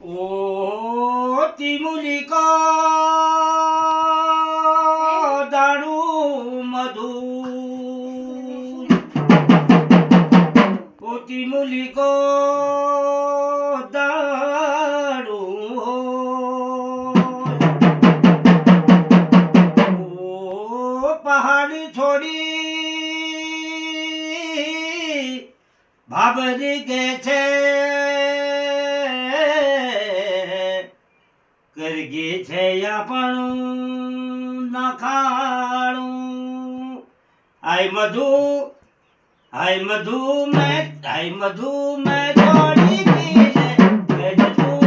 ओ ती मुली का दाणू मधु ओ ती मुली को दाणू ओ पहाड़ी छोड़ी भाबरी के छे કરગે છે આપણું નખાણું આય મધુ મેં થોડી પી લે વેજ તું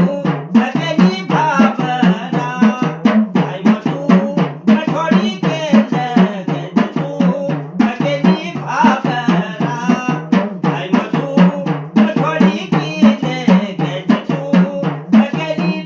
સકેલી ભાવના આય મધુ મેં થોડી પી લે વેજ તું સકેલી ભાવના આય મધુ મેં થોડી પી લે વેજ તું સકેલી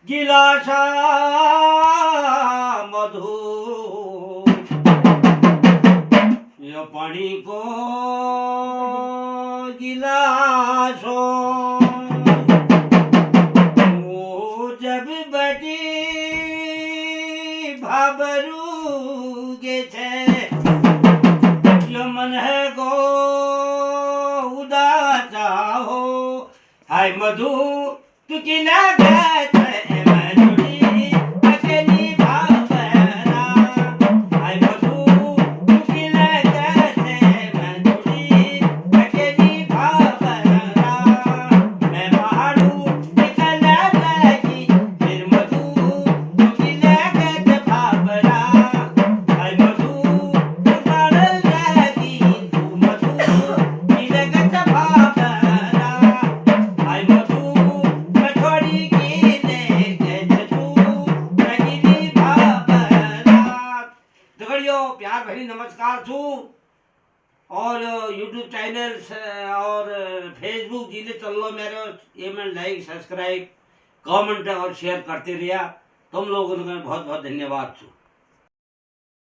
गिलासा मधु ये पानी को गिलासो जब बटी भाबरू गे छे यो मन है गो उदासा हो हाय मधु तू किला गए प्यार भरी नमस्कार छू और यूट्यूब चैनल और फेसबुक जिले चल लो मेरे ये मैं लाइक सब्सक्राइब कमेंट और शेयर करते रहा तुम लोगों का बहुत बहुत धन्यवाद छू।